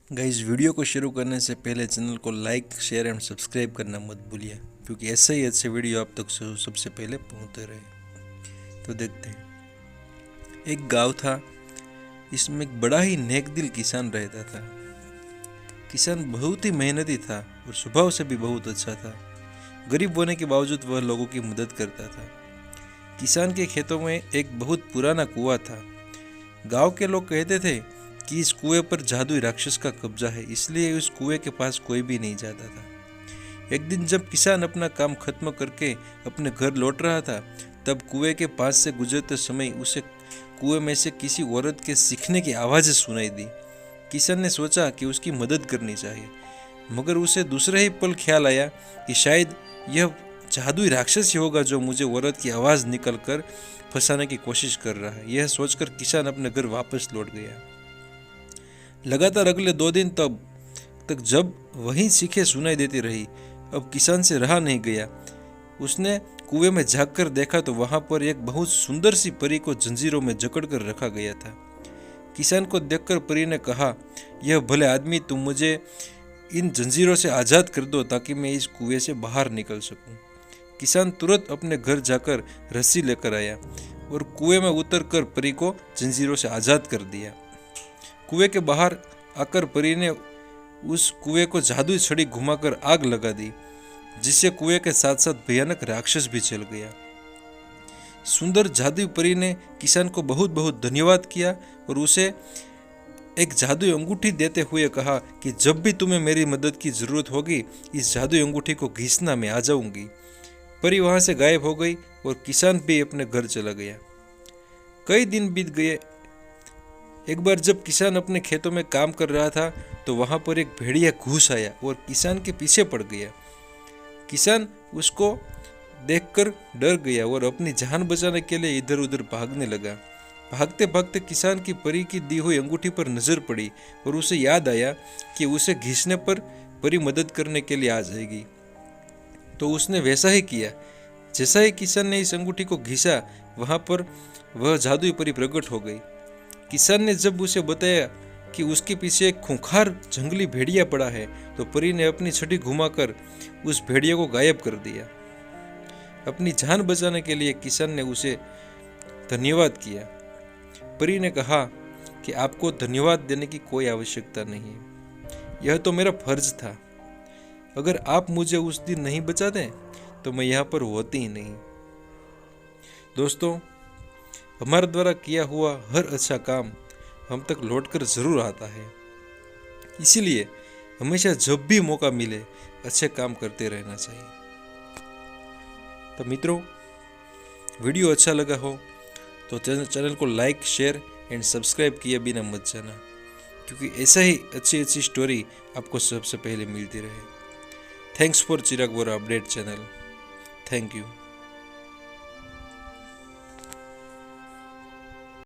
Guys, video को शुरू करने से पहले चैनल को लाइक, शेयर एंड सब्सक्राइब करना मत भूलिए, क्योंकि ऐसे ही अच्छे वीडियो आप तक सबसे पहले पहुंचते रहे। तो देखते हैं। एक गांव था, इसमें एक बड़ा ही नेक दिल किसान रहता था। किसान बहुत ही मेहनती था और स्वभाव से भी बहुत अच्छा था। गरीब होने के बावजूद वह लोगों की मदद करता था। किसान के खेतों में एक बहुत पुराना कुआं था। गांव के लोग कहते थे कि इस कुएं पर जादुई राक्षस का कब्जा है, इसलिए उस कुएं के पास कोई भी नहीं जाता था। एक दिन जब किसान अपना काम खत्म करके अपने घर लौट रहा था, तब कुएं के पास से गुजरते समय उसे कुएं में से किसी औरत के चीखने की आवाज़ सुनाई दी। किसान ने सोचा कि उसकी मदद करनी चाहिए, मगर उसे दूसरे ही पल ख्याल आया कि शायद यह जादुई राक्षस ही होगा जो मुझे औरत की आवाज़ निकल कर फंसाने की कोशिश कर रहा है। यह सोचकर किसान अपने घर वापस लौट गया। लगातार अगले 2 दिन तक जब वही चीखें सुनाई देती रही, अब किसान से रहा नहीं गया। उसने कुएं में झांककर देखा तो वहां पर एक बहुत सुंदर सी परी को जंजीरों में जकड़कर रखा गया था। किसान को देखकर परी ने कहा, यह भले आदमी, तुम मुझे इन जंजीरों से आज़ाद कर दो ताकि मैं इस कुएं से बाहर निकल सकूं। किसान तुरंत अपने घर जाकर रस्सी लेकर आया और कुएं में उतरकर परी को जंजीरों से आज़ाद कर दिया। कुएं के बाहर आकर परी ने उस कुएं को जादुई छड़ी घुमाकर आग लगा दी, जिससे कुएं के साथ साथ भयानक राक्षस भी जल गया। सुंदर जादुई परी ने किसान को बहुत बहुत धन्यवाद किया और उसे एक जादुई अंगूठी देते हुए कहा कि जब भी तुम्हें मेरी मदद की जरूरत होगी, इस जादुई अंगूठी को घिसना, मैं आ जाऊंगी। परी वहां से गायब हो गई और किसान भी अपने घर चला गया। कई दिन बीत गए। एक बार जब किसान अपने खेतों में काम कर रहा था, तो वहां पर एक भेड़िया घुस आया और किसान के पीछे पड़ गया। किसान उसको देखकर डर गया और अपनी जान बचाने के लिए इधर उधर भागने लगा। भागते भागते किसान की परी की दी हुई अंगूठी पर नजर पड़ी और उसे याद आया कि उसे घिसने पर परी मदद करने के लिए आ जाएगी। तो उसने वैसा ही किया। जैसा ही किसान ने इस अंगूठी को घिसा, वहां पर वह जादुई परी प्रकट हो गई। किसान ने जब उसे बताया कि उसके पीछे एक खूंखार जंगली भेड़िया पड़ा है, तो परी ने अपनी छड़ी घुमाकर उस भेड़िया को गायब कर दिया। अपनी जान बचाने के लिए किसान ने उसे धन्यवाद किया। परी ने कहा कि आपको धन्यवाद देने की कोई आवश्यकता नहीं है, यह तो मेरा फर्ज था। अगर आप मुझे उस दिन नहीं बचाते तो मैं यहाँ पर होती ही नहीं। दोस्तों, हमारे द्वारा किया हुआ हर अच्छा काम हम तक लौटकर जरूर आता है, इसीलिए हमेशा जब भी मौका मिले अच्छे काम करते रहना चाहिए। तो मित्रों, वीडियो अच्छा लगा हो तो चैनल को लाइक, शेयर एंड सब्सक्राइब किए बिना मत जाना, क्योंकि ऐसा ही अच्छी अच्छी स्टोरी आपको सबसे पहले मिलती रहे। Thanks for Chirag Vora update channel. Thank you.